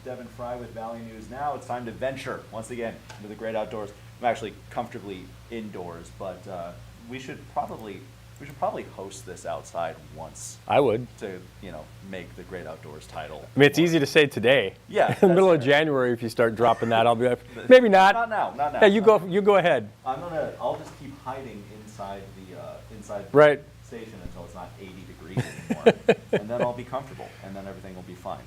Devin Fry with Valley News Now. It's time to venture once again into the great outdoors. I'm actually comfortably indoors, but we should probably host this outside once. I would. To make the great outdoors title. I mean, it's easy to say today. Yeah. In the middle of January, if you start dropping that, I'll be like, maybe not. Not now. Yeah, you go ahead. I'll just keep hiding inside the Right. station until it's not 80 degrees anymore, and then I'll be comfortable, and then everything will be fine.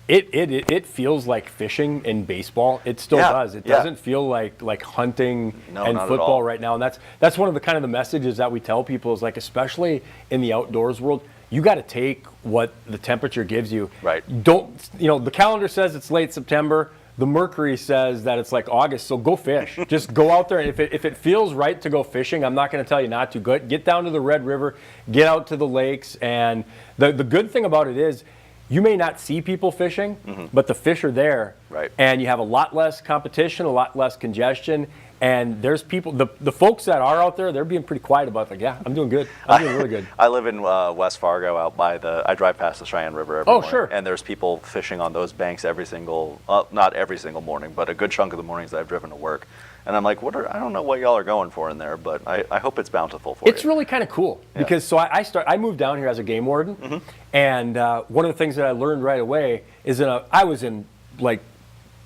It feels like fishing in baseball. It still does. It doesn't feel like hunting and football right now. And that's one of the kind of the messages that we tell people is like, especially in the outdoors world, you got to take what the temperature gives you. Right. The calendar says it's late September. The mercury says that it's like August, so go fish. Just go out there, and if it feels right to go fishing, I'm not going to tell you not to. Get down to the Red River, get out to the lakes, and the good thing about it is you may not see people fishing, but the fish are there, right. And you have a lot less competition, a lot less congestion, and there's people, the folks that are out there, they're being pretty quiet about it. Like, yeah, I'm doing good. I'm doing really good. I live in West Fargo out by I drive past the Cheyenne River every morning. Sure. And there's people fishing on those banks every single, not every single morning, but a good chunk of the mornings that I've driven to work. And I'm like, I don't know what y'all are going for in there, but I hope it's bountiful for you. It's really kind of cool because I moved down here as a game warden, and one of the things that I learned right away is I was in like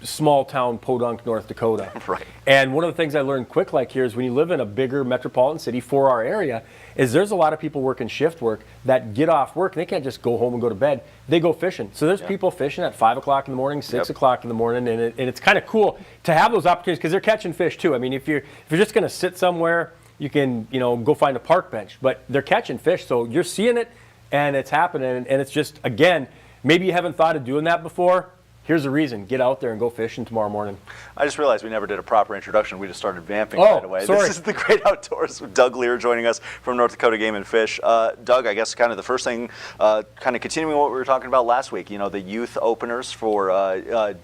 small town Podunk, North Dakota. Right. And one of the things I learned quick here is when you live in a bigger metropolitan city for our area is there's a lot of people working shift work that get off work and they can't just go home and go to bed. They go fishing. So there's people fishing at 5 o'clock in the morning, 6 o'clock in the morning, and it's kind of cool to have those opportunities because they're catching fish too. I mean, if you're just going to sit somewhere, you can go find a park bench, but they're catching fish, so you're seeing it and it's happening, and it's just, again, maybe you haven't thought of doing that before. Here's the reason. Get out there and go fishing tomorrow morning. I just realized we never did a proper introduction. We just started vamping right away. Sorry. This is The Great Outdoors with Doug Leier joining us from North Dakota Game and Fish. Doug, I guess kind of the first thing, kind of continuing what we were talking about last week, the youth openers for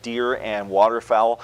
deer and waterfowl.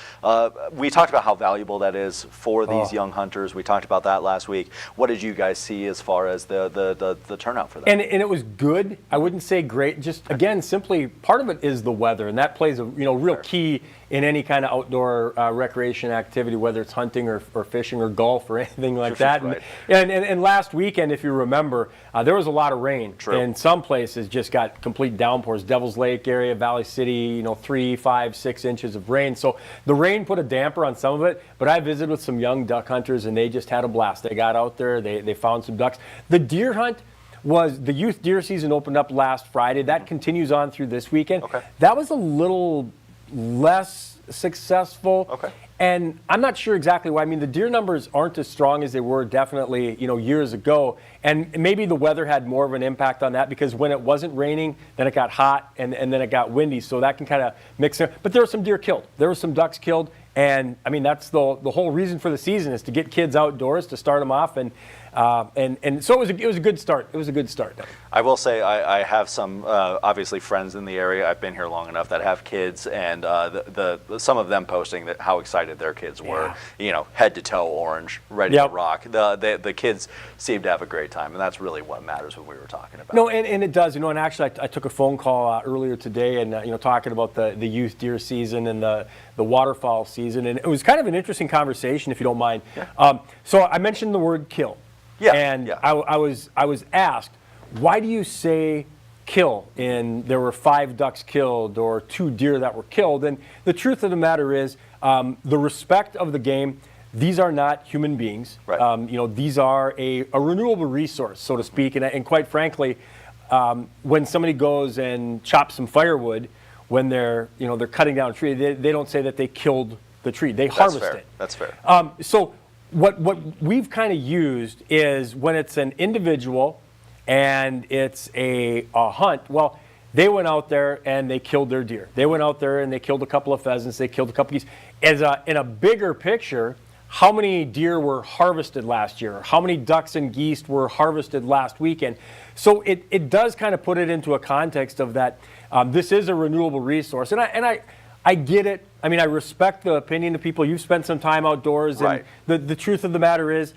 We talked about how valuable that is for these young hunters. We talked about that last week. What did you guys see as far as the turnout for that? And it was good. I wouldn't say great. Just, again, simply part of it is the weather, and that plays a real key in any kind of outdoor recreation activity, whether it's hunting or fishing or golf or anything like that. Right. And last weekend, if you remember, there was a lot of rain. True. And some places just got complete downpours. Devil's Lake area, Valley City, 3, 5, 6 inches of rain. So the rain put a damper on some of it, but I visited with some young duck hunters and they just had a blast. They got out there, they found some ducks. The deer hunt the youth deer season opened up last Friday. That continues on through this weekend. Okay. That was a little less successful. Okay. And I'm not sure exactly why. I mean, the deer numbers aren't as strong as they were definitely, years ago. And maybe the weather had more of an impact on that because when it wasn't raining, then it got hot and then it got windy. So that can kind of mix it. But there were some deer killed. There were some ducks killed. And I mean, that's the whole reason for the season is to get kids outdoors, to start them off. And so it was a good start. It was a good start. I will say I have some obviously friends in the area. I've been here long enough that have kids, and some of them posting that how excited their kids were. Head to toe orange, ready to rock. The kids seem to have a great time, and that's really what matters. What we were talking about. No, and it does. And actually, I took a phone call earlier today, and talking about the youth deer season and the waterfowl season, and it was kind of an interesting conversation, if you don't mind. Yeah. So I mentioned the word kill. Yeah. And yeah. I was asked, why do you say kill? And there were 5 ducks killed or 2 deer that were killed. And the truth of the matter is, the respect of the game. These are not human beings. Right. These are a renewable resource, so to speak. And quite frankly, when somebody goes and chops some firewood, when they're cutting down a tree, they don't say that they killed the tree. They harvest it. That's fair. So what we've kind of used is when it's an individual and it's a hunt, well, they went out there and they killed their deer. They went out there and they killed a couple of pheasants. They killed a couple of geese. In a bigger picture, how many deer were harvested last year? How many ducks and geese were harvested last weekend? So it does kind of put it into a context of that this is a renewable resource. And I get it. I mean, I respect the opinion of people. You've spent some time outdoors. Right. And the truth of the matter is,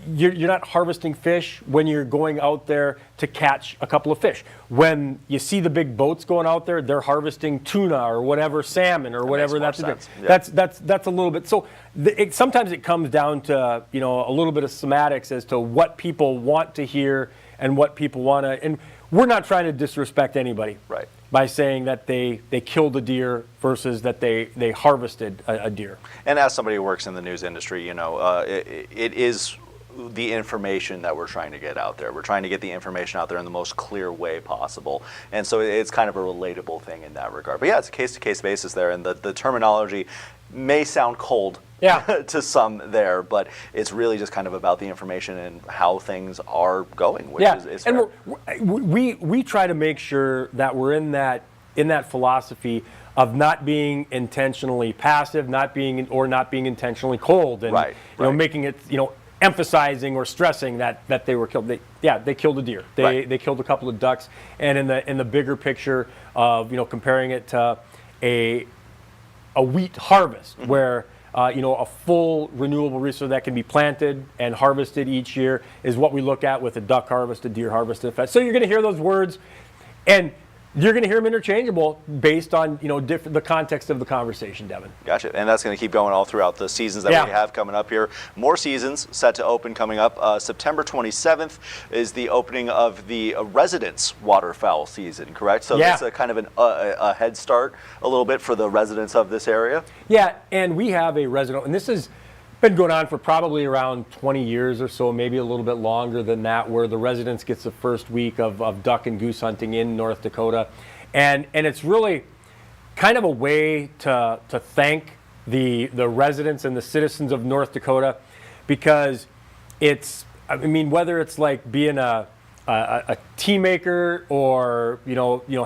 you're not harvesting fish when you're going out there to catch a couple of fish. When you see the big boats going out there, they're harvesting tuna or whatever, salmon or whatever that's doing. Yeah. That's a little bit. So sometimes it comes down to a little bit of semantics as to what people want to hear and what people want to. And we're not trying to disrespect anybody, right, by saying that they killed a deer versus that they harvested a deer. And as somebody who works in the news industry, it is the information that we're trying to get out there. We're trying to get the information out there in the most clear way possible. And so it's kind of a relatable thing in that regard. But yeah, it's a case-to-case basis there. And the terminology may sound cold to some there, but it's really just kind of about the information and how things are going, which is and we try to make sure that we're in that philosophy of not being intentionally passive, not being intentionally cold, and making it emphasizing or stressing that they were killed. They killed a deer. They killed a couple of ducks. And in the bigger picture of comparing it to a wheat harvest, where a full renewable resource that can be planted and harvested each year is what we look at with a duck harvest, a deer harvest, and a pheasant. So you're going to hear those words, and you're going to hear them interchangeable based on the context of the conversation, Devin. Gotcha, and that's going to keep going all throughout the seasons that we have coming up here. More seasons set to open coming up. September 27th is the opening of the residents waterfowl season, correct? So that's a kind of a head start a little bit for the residents of this area. Yeah, and we have a resident, and this has been going on for probably around 20 years or so, maybe a little bit longer than that, where the residents gets the first week of duck and goose hunting in North Dakota. And it's really kind of a way to thank the residents and the citizens of North Dakota, because whether it's like being a tea maker or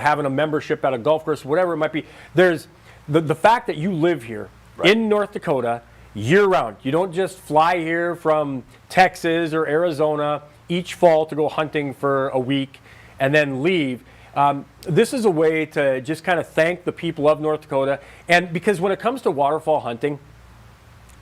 having a membership at a golf course, whatever it might be, there's the fact that you live here in North Dakota year-round. You don't just fly here from Texas or Arizona each fall to go hunting for a week and then leave. This is a way to just kind of thank the people of North Dakota. And because when it comes to waterfowl hunting,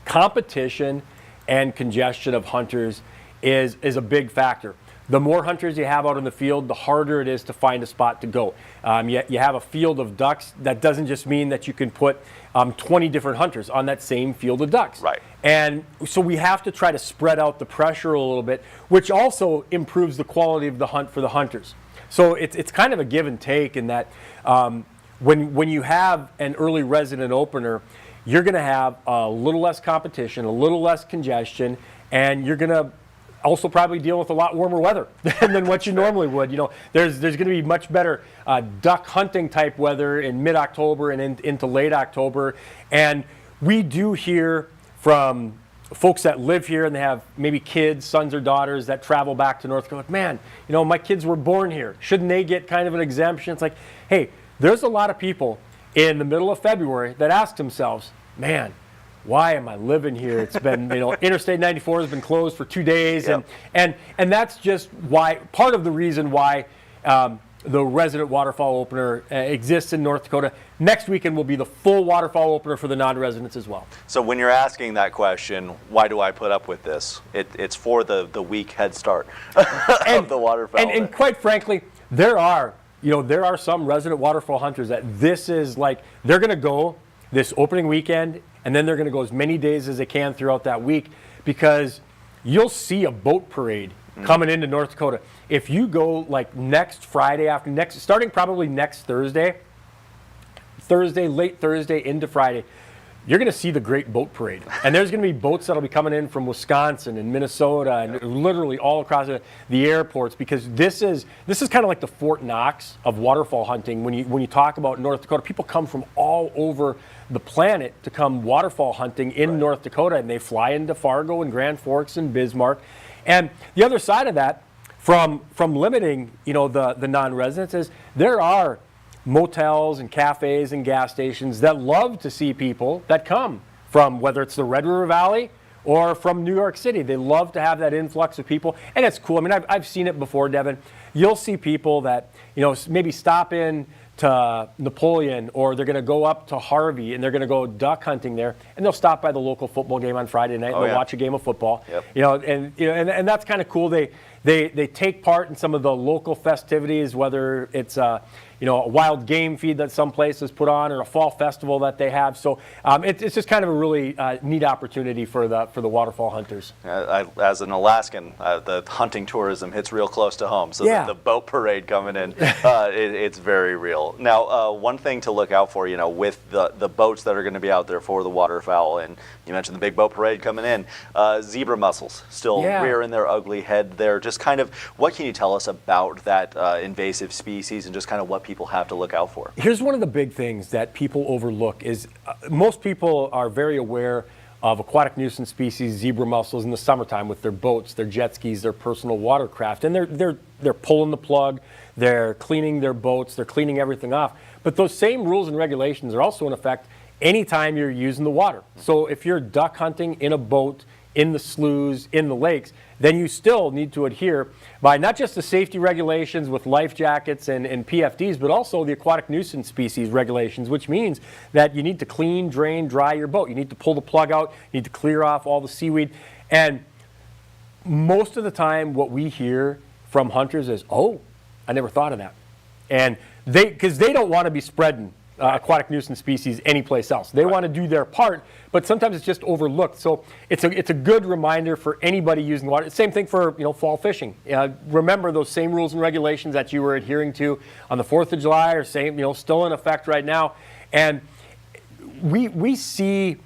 competition and congestion of hunters is a big factor. The more hunters you have out in the field, the harder it is to find a spot to go. You have a field of ducks. That doesn't just mean that you can put 20 different hunters on that same field of ducks. Right. And so we have to try to spread out the pressure a little bit, which also improves the quality of the hunt for the hunters. So it's kind of a give and take in that when you have an early resident opener, you're going to have a little less competition, a little less congestion, and you're going to also probably deal with a lot warmer weather than what you normally would. There's going to be much better duck hunting type weather in mid-October and into late October. And we do hear from folks that live here and they have maybe kids, sons or daughters that travel back to North Dakota. Man, my kids were born here. Shouldn't they get kind of an exemption? It's like, hey, there's a lot of people in the middle of February that ask themselves, man, why am I living here? It's been, Interstate 94 has been closed for 2 days. Yep. And that's just why, part of the reason why the resident waterfowl opener exists in North Dakota. Next weekend will be the full waterfowl opener for the non-residents as well. So when you're asking that question, why do I put up with this? It's for the weak head start of the waterfowl. And quite frankly, there are some resident waterfowl hunters that this is like, they're going to go this opening weekend, and then they're going to go as many days as they can throughout that week, because you'll see a boat parade coming into North Dakota. If you go like next Friday starting probably next Thursday, late Thursday into Friday, you're going to see the great boat parade. And there's going to be boats that'll be coming in from Wisconsin and Minnesota and literally all across the airports, because this is kind of like the Fort Knox of waterfowl hunting. When you talk about North Dakota, people come from all over the planet to come waterfowl hunting in North Dakota, and they fly into Fargo and Grand Forks and Bismarck. And the other side of that, from limiting the non-residents, is there are motels and cafes and gas stations that love to see people that come from, whether it's the Red River Valley or from New York City. They love to have that influx of people, and it's cool. I mean, I've seen it before, Devin. You'll see people that maybe stop in to Napoleon, or they're going to go up to Harvey and they're going to go duck hunting there, and they'll stop by the local football game on Friday night and they'll watch a game of football. Yep. And that's kind of cool. They take part in some of the local festivities, whether it's a wild game feed that some places put on, or a fall festival that they have. So it's just kind of a really neat opportunity for the waterfowl hunters. As an Alaskan, the hunting tourism hits real close to home. So the boat parade coming in, it's very real. Now, one thing to look out for, with the boats that are going to be out there for the waterfowl, and you mentioned the big boat parade coming in, zebra mussels still rearing their ugly head there. Just kind of, what can you tell us about that invasive species, and just kind of what people have to look out for? Here's one of the big things that people overlook is most people are very aware of aquatic nuisance species, zebra mussels, in the summertime with their boats, their jet skis, their personal watercraft, and they're pulling the plug, they're cleaning their boats, they're cleaning everything off. But those same rules and regulations are also in effect anytime you're using the water. So if you're duck hunting in a boat, in the sloughs, in the lakes, then you still need to adhere by not just the safety regulations with life jackets and PFDs, but also the aquatic nuisance species regulations, which means that you need to clean, drain, dry your boat. You need to pull the plug out, you need to clear off all the seaweed. And most of the time what we hear from hunters is, oh, I never thought of that. And because they don't want to be spreading aquatic nuisance species anyplace else. They want to do their part, but sometimes it's just overlooked. So it's a good reminder for anybody using water. Same thing for fall fishing. Remember those same rules and regulations that you were adhering to on the 4th of July are still in effect right now. And we see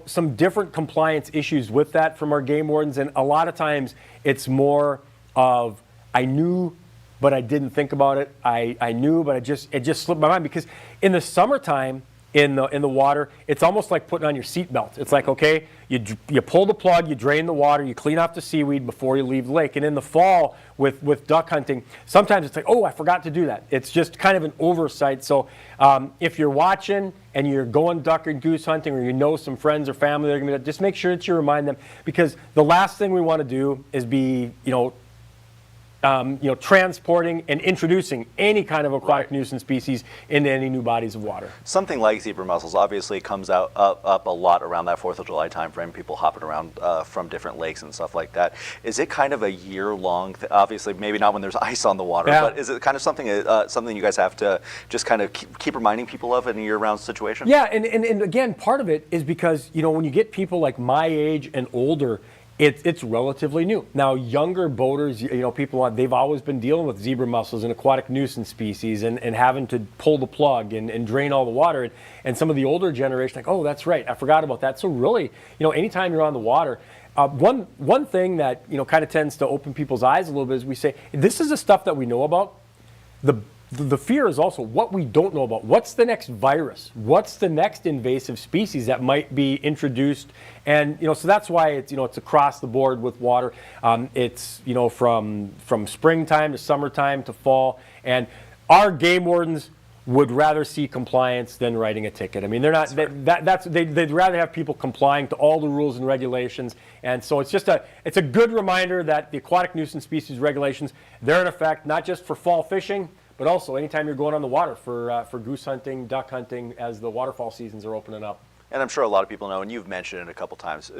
some different compliance issues with that from our game wardens, and a lot of times it's more of I knew but I didn't think about it. I knew, but it just slipped my mind, because in the summertime in the water, it's almost like putting on your seatbelt. It's like, okay, you pull the plug, you drain the water, you clean off the seaweed before you leave the lake. And in the fall with duck hunting, sometimes it's like, oh, I forgot to do that. It's just kind of an oversight. So if you're watching and you're going duck and goose hunting, or some friends or family that are going to be, just make sure that you remind them, because the last thing we want to do is be transporting and introducing any kind of aquatic nuisance species into any new bodies of water. Something like zebra mussels obviously comes up a lot around that 4th of July timeframe, people hopping around from different lakes and stuff like that. Is it kind of a year-long thing? Obviously, maybe not when there's ice on the water, but is it kind of something you guys have to just kind of keep reminding people of in a year-round situation? Yeah, and again, part of it is because, when you get people like my age and older, it's relatively new. Now, younger boaters, they've always been dealing with zebra mussels and aquatic nuisance species and having to pull the plug and drain all the water. And some of the older generation, like, oh, that's right, I forgot about that. So really, anytime you're on the water, one thing that, kind of tends to open people's eyes a little bit is we say, this is the stuff that we know about. The fear is also what we don't know about. What's the next virus? What's the next invasive species that might be introduced? And so that's why it's across the board with water. It's from springtime to summertime to fall. And our game wardens would rather see compliance than writing a ticket. I mean, they're not. They'd rather have people complying to all the rules and regulations. And so it's a good reminder that the aquatic nuisance species regulations, they're in effect not just for fall fishing, but also anytime you're going on the water for goose hunting, duck hunting, as the waterfowl seasons are opening up. And I'm sure a lot of people know, and you've mentioned it a couple times,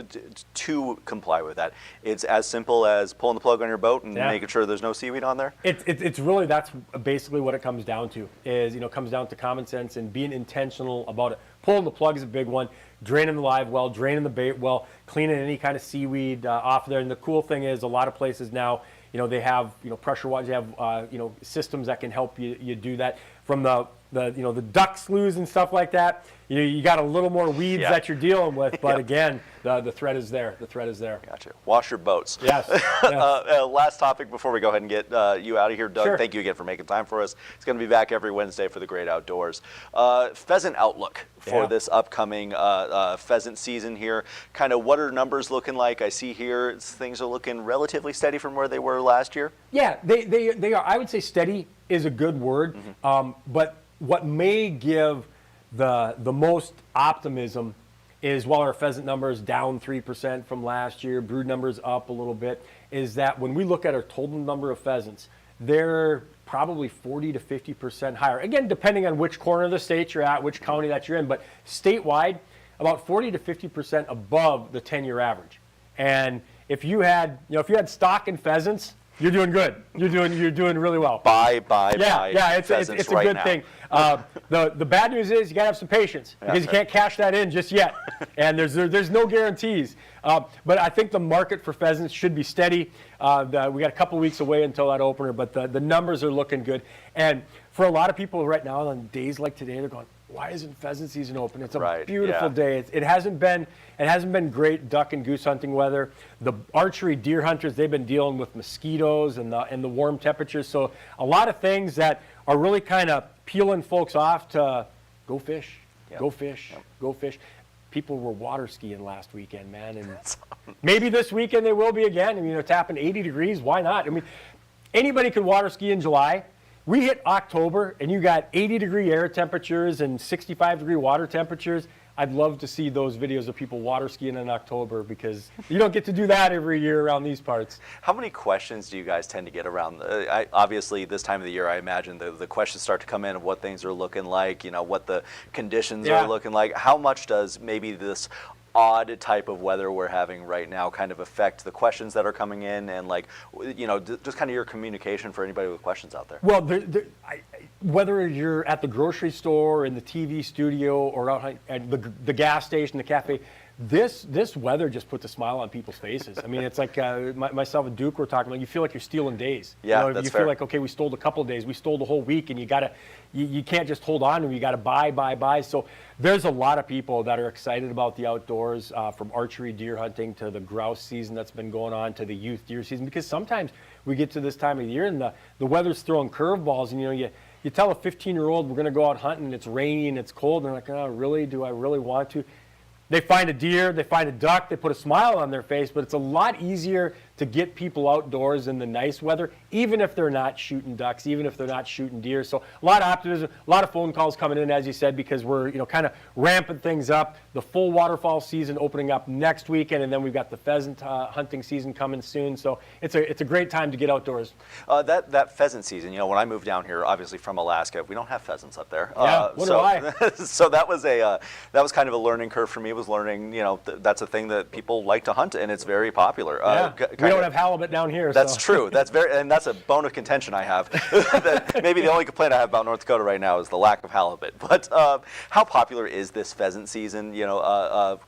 to comply with that. It's as simple as pulling the plug on your boat and making sure there's no seaweed on there? It's really, that's basically what it comes down to, is, comes down to common sense and being intentional about it. Pulling the plug is a big one. Draining the live well, draining the bait well, cleaning any kind of seaweed off there. And the cool thing is, a lot of places now, they have, pressure wise, they have, systems that can help you do that. From the duck sloughs and stuff like that, you got a little more weeds that you're dealing with, but again, the threat is there. The threat is there. Gotcha. Wash your boats. Yes. Last topic before we go ahead and get you out of here, Doug. Sure. Thank you again for making time for us. It's going to be back every Wednesday for the Great Outdoors. Pheasant outlook for this upcoming pheasant season here. Kind of what are numbers looking like? I see here things are looking relatively steady from where they were last year. Yeah, they are. I would say steady is a good word, but what may give the most optimism is, while our pheasant numbers down 3% from last year, brood numbers up a little bit, is that when we look at our total number of pheasants, they're probably 40 to 50% higher. Again, depending on which corner of the state you're at, which county that you're in, but statewide, about 40 to 50% above the 10-year average. And if you had stock in pheasants, you're doing good. You're doing really well. Buy yeah, it's a right good now. thing. The bad news is you got to have some patience because you can't cash that in just yet, and there's no guarantees. But I think the market for pheasants should be steady. We got a couple weeks away until that opener, but the numbers are looking good. And for a lot of people right now on days like today, they're going, why isn't pheasant season open? It's a beautiful day. It hasn't been great duck and goose hunting weather. The archery deer hunters, they've been dealing with mosquitoes and the warm temperatures. So a lot of things that are really kind of peeling folks off to go fish, go fish, go fish. People were water skiing last weekend, man, and maybe this weekend they will be again. I mean, it's happened 80 degrees. Why not? I mean, anybody could water ski in July. We hit October, and you got 80-degree air temperatures and 65-degree water temperatures. I'd love to see those videos of people water skiing in October because you don't get to do that every year around these parts. How many questions do you guys tend to get around? Obviously, this time of the year, I imagine the questions start to come in of what things are looking like, what the conditions are looking like. How much does maybe this odd type of weather we're having right now kind of affect the questions that are coming in and just kind of your communication for anybody with questions out there? Well, whether you're at the grocery store, in the TV studio, or out at the gas station, the cafe, this weather just puts a smile on people's faces. I mean, it's like myself and Duke were talking about. You feel like you're stealing days. Yeah, you feel like, okay, we stole a couple of days, we stole the whole week, and you can't just hold on to them. You got to buy. So there's a lot of people that are excited about the outdoors, from archery deer hunting to the grouse season that's been going on to the youth deer season. Because sometimes we get to this time of the year and the weather's throwing curveballs, and you tell a 15-year-old we're going to go out hunting, and it's rainy and it's cold, and they're like, oh, really? Do I really want to? They find a deer, they find a duck, they put a smile on their face, but it's a lot easier to get people outdoors in the nice weather, even if they're not shooting ducks, even if they're not shooting deer. So a lot of optimism, a lot of phone calls coming in, as you said, because we're kind of ramping things up. The full waterfowl season opening up next weekend, and then we've got the pheasant hunting season coming soon. So it's a great time to get outdoors. That pheasant season, when I moved down here, obviously from Alaska, we don't have pheasants up there. Yeah, what do I? So that was kind of a learning curve for me. Was learning, that's a thing that people like to hunt, and it's very popular. We don't have halibut down here. That's true. And that's a bone of contention I have. Maybe the only complaint I have about North Dakota right now is the lack of halibut. But how popular is this pheasant season?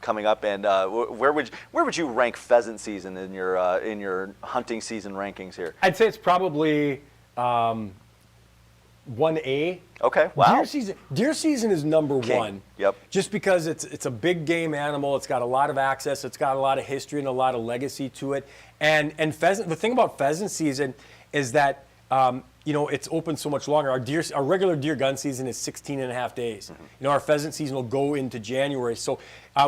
Coming up, and where would you rank pheasant season in your hunting season rankings here? I'd say it's probably 1A. Okay. Wow. Deer season is number King. one. Yep. Just because it's a big game animal, it's got a lot of access, it's got a lot of history and a lot of legacy to it. And pheasant. The thing about pheasant season is that it's open so much longer. Our regular deer gun season is 16 and a half days. Mm-hmm. Our pheasant season will go into January. So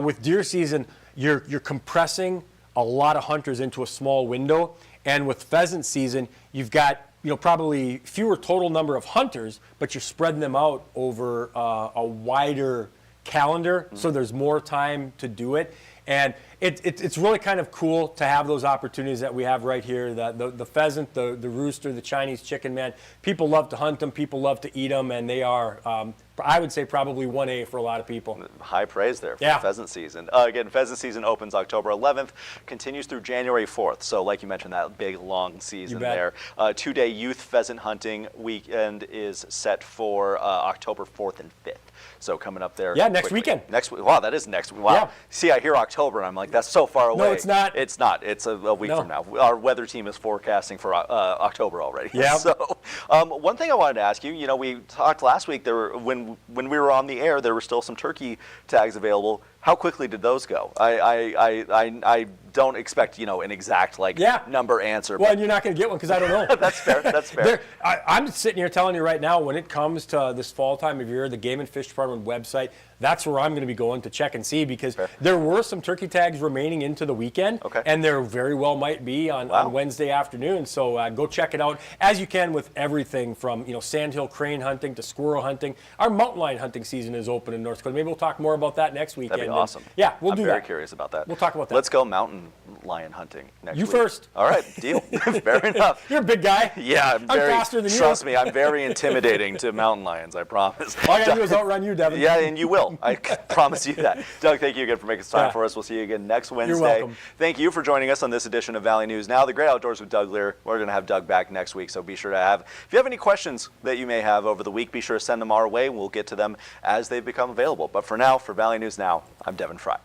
with deer season, you're compressing a lot of hunters into a small window. And with pheasant season, you've got probably fewer total number of hunters, but you're spreading them out over a wider calendar, so there's more time to do it. And it's really kind of cool to have those opportunities that we have right here. The pheasant, the rooster, the Chinese chicken, man. People love to hunt them. People love to eat them, and they are, I would say, probably 1A for a lot of people. High praise there for pheasant season. Again, pheasant season opens October 11th, continues through January 4th. So like you mentioned, that big, long season there. 2-day youth pheasant hunting weekend is set for October 4th and 5th. So coming up there. Yeah, next weekend. Next week. Wow, that is next week. Wow. Yeah. See, I hear October, and I'm like, that's so far away. No, it's not. It's not. It's a week from now. Our weather team is forecasting for October already. Yeah. So one thing I wanted to ask you, we talked last week, when we were on the air, there were still some turkey tags available. How quickly did those go? I don't expect an exact number answer. Well, and you're not going to get one because I don't know. That's fair. That's fair. I'm sitting here telling you right now, when it comes to this fall time of year, the Game and Fish Department website, that's where I'm going to be going to check and see, because there were some turkey tags remaining into the weekend, and there very well might be on Wednesday afternoon. So go check it out, as you can with everything from sandhill crane hunting to squirrel hunting. Our mountain lion hunting season is open in North Dakota. Maybe we'll talk more about that next weekend. Awesome. Yeah, we'll do that. I'm very curious about that. We'll talk about that. Let's go mountain lion hunting next You week. first. All right, deal. Fair enough. You're a big guy. Yeah, I'm faster than you. Trust me, I'm very intimidating to mountain lions, I promise. All I got to do is outrun you, Devin. Yeah, and you will. I promise you that. Doug, thank you again for making some time Yeah. for us. We'll see you again next Wednesday. You're welcome. Thank you for joining us on this edition of Valley News Now, the Great Outdoors with Doug Leier. We're going to have Doug back next week, so be sure to if you have any questions that you may have over the week, be sure to send them our way. We'll get to them as they become available. But for now, for Valley News Now, I'm Devin Fry.